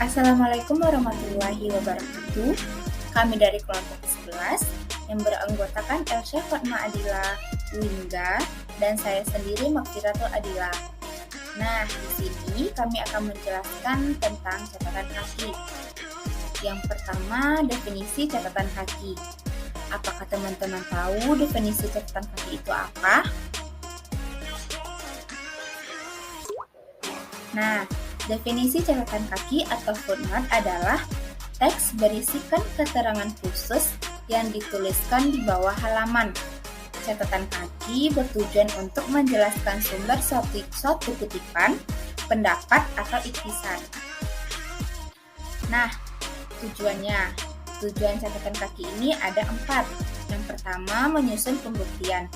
Assalamualaikum warahmatullahi wabarakatuh. Kami dari kelompok 11 yang beranggotakan Elsya Fatma Adila, Wingga, dan saya sendiri Makfiratul Adila. Nah, di sini kami akan menjelaskan tentang catatan kaki. Yang pertama, definisi catatan kaki. Apakah teman-teman tahu definisi catatan kaki itu apa? Nah, definisi catatan kaki atau footnote adalah teks berisikan keterangan khusus yang dituliskan di bawah halaman. Catatan kaki bertujuan untuk menjelaskan sumber suatu kutipan, pendapat, atau ikhtisan. Nah, tujuan catatan kaki ini ada 4. Yang pertama, menyusun pembuktian.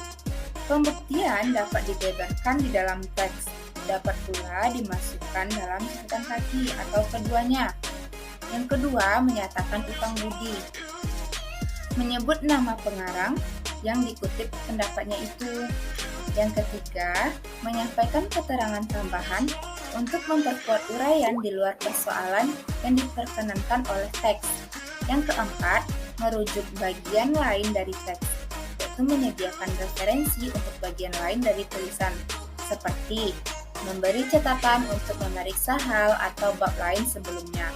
Pembuktian dapat dibeberkan di dalam teks, dapat pula dimasukkan dalam catatan kaki atau keduanya. Yang kedua, menyatakan utang budi. Menyebut nama pengarang yang dikutip pendapatnya itu. Yang ketiga, menyampaikan keterangan tambahan untuk memperkuat uraian di luar persoalan yang diperkenankan oleh teks. Yang keempat, merujuk bagian lain dari teks, yaitu menyediakan referensi untuk bagian lain dari tulisan, seperti memberi catatan untuk memeriksa hal atau bab lain sebelumnya.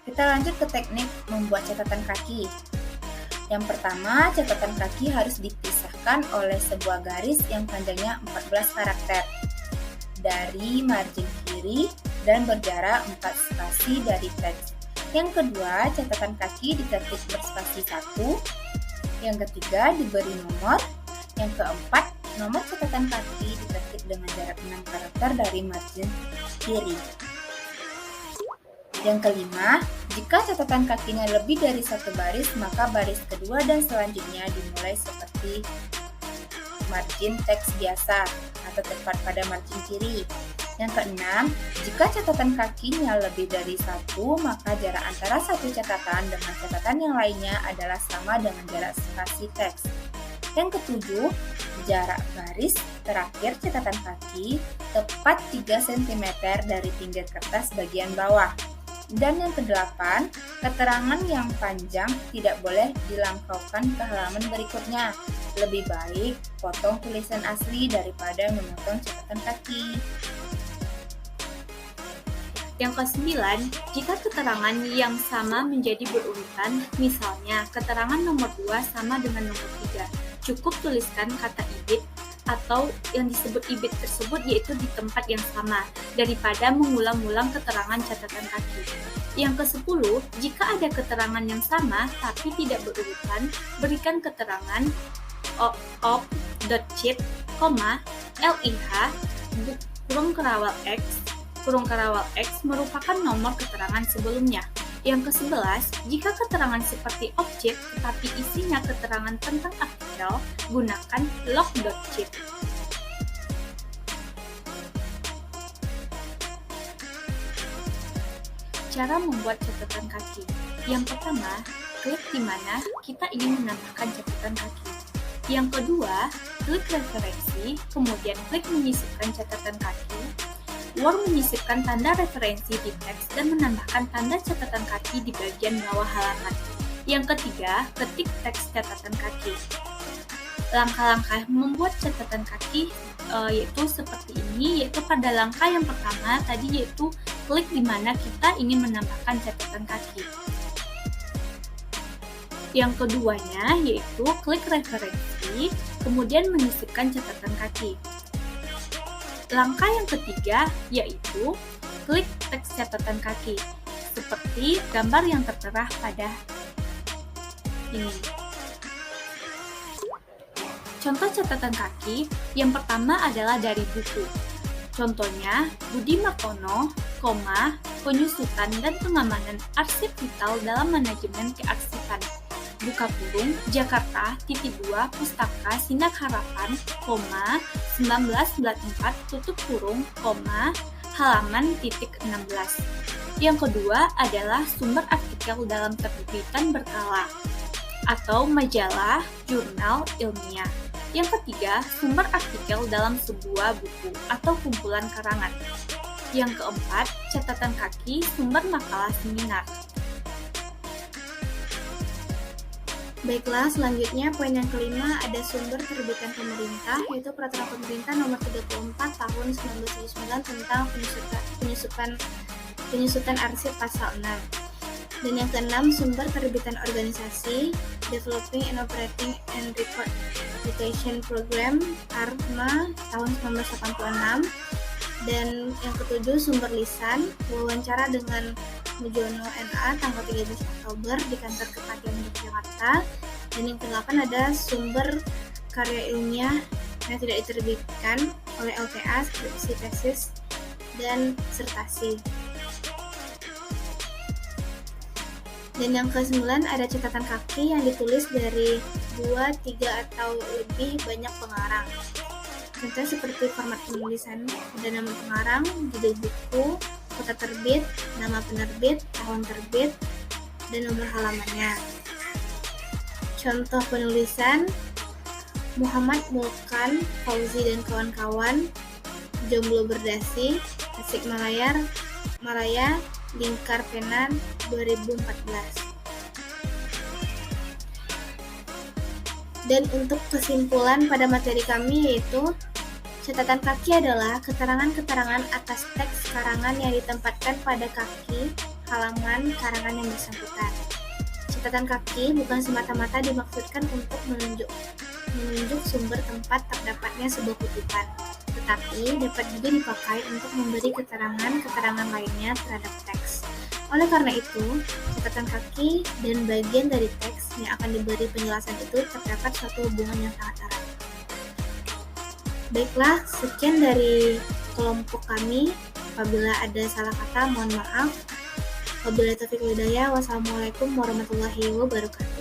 Kita lanjut ke teknik membuat catatan kaki. Yang pertama, catatan kaki harus dipisahkan oleh sebuah garis yang panjangnya 14 karakter dari margin kiri dan berjarak 4 spasi dari teks. Yang kedua, catatan kaki diketik berspasi 1. Yang ketiga, diberi nomor. Yang keempat, nomor catatan kaki diketik dengan jarak 6 karakter dari margin kiri. Yang kelima, jika catatan kakinya lebih dari 1 baris, maka baris kedua dan selanjutnya dimulai seperti margin teks biasa atau tepat pada margin kiri. Yang keenam, jika catatan kakinya lebih dari 1, maka jarak antara satu catatan dengan catatan yang lainnya adalah sama dengan jarak spasi teks. Yang ketujuh, jarak baris terakhir catatan kaki tepat 3 cm dari pinggir kertas bagian bawah. Dan yang kedelapan, keterangan yang panjang tidak boleh dilangkaukan ke halaman berikutnya. Lebih baik potong tulisan asli daripada memotong catatan kaki. Yang ke-9, jika keterangan yang sama menjadi berurutan, misalnya keterangan nomor 2 sama dengan nomor 3, cukup tuliskan kata ibit atau yang disebut ibit tersebut yaitu di tempat yang sama, daripada mengulang-ulang keterangan catatan kaki. Yang ke-10, jika ada keterangan yang sama tapi tidak berurutan, berikan keterangan op.cheat, lih, kurung kerawal X merupakan nomor keterangan sebelumnya. Yang ke-11, jika keterangan seperti objek tetapi isinya keterangan tentang artikel, gunakan log.cheat. Cara membuat catatan kaki. Yang pertama, klik di mana kita ingin menambahkan catatan kaki. Yang kedua, klik referensi, kemudian klik menyisipkan catatan kaki. Word menyisipkan tanda referensi di teks dan menambahkan tanda catatan kaki di bagian bawah halaman. Yang ketiga, ketik teks catatan kaki. Langkah-langkah membuat catatan kaki yaitu seperti ini, yaitu pada langkah yang pertama tadi yaitu klik di mana kita ingin menambahkan catatan kaki. Yang keduanya yaitu klik referensi, kemudian menyisipkan catatan kaki. Langkah yang ketiga yaitu klik teks catatan kaki, seperti gambar yang tertera pada ini. Contoh catatan kaki yang pertama adalah dari buku. Contohnya, Budi Martono, penyusutan dan pengamanan arsip vital dalam manajemen kearsipan. Buka kurung, Jakarta, titik 2, Pustaka, Sinar Harapan, 1994, tutup kurung, halaman, titik 16. Yang kedua adalah sumber artikel dalam terbitan berkala, atau majalah, jurnal, ilmiah. Yang ketiga, sumber artikel dalam sebuah buku atau kumpulan karangan. Yang keempat, catatan kaki sumber makalah seminar. Baiklah, selanjutnya poin yang kelima ada sumber terbitan pemerintah, yaitu Peraturan Pemerintah Nomor 34 Tahun 1979 tentang penyusutan arsip pasal 6. Dan yang keenam, sumber terbitan organisasi, Developing and Operating and Report Application Program, ARPMA, tahun 1986. Dan yang ketujuh, sumber lisan, wawancara dengan Mujono NA tanggal 13 Oktober di kantor Kepatian Yogyakarta. Dan yang ke-8 ada sumber karya ilmiah yang tidak diterbitkan oleh LPA, skripsi tesis, dan disertasi. Dan yang ke-9 ada catatan kaki yang ditulis dari 2, 3, atau lebih banyak pengarang. Contohnya seperti format penulisan, ada nama pengarang, judul buku, kota terbit, nama penerbit, tahun terbit, dan nomor halamannya. Contoh penulisan, Muhammad Mulkan Fauzi dan kawan-kawan, Jomblo Berdasi, Tasikmalaya, Lingkar Pena 2014. Dan untuk kesimpulan pada materi kami yaitu catatan kaki adalah keterangan-keterangan atas teks karangan yang ditempatkan pada kaki halaman karangan yang bersangkutan. Catatan kaki bukan semata-mata dimaksudkan untuk menunjuk sumber tempat terdapatnya sebuah kutipan, tetapi dapat juga dipakai untuk memberi keterangan-keterangan lainnya terhadap teks. Oleh karena itu, catatan kaki dan bagian dari teks yang akan diberi penjelasan itu terdapat suatu hubungan yang sangat erat. Baiklah, sekian dari kelompok kami. Apabila ada salah kata, mohon maaf. Wabillahi taufiq wal hidayah. Wassalamualaikum warahmatullahi wabarakatuh.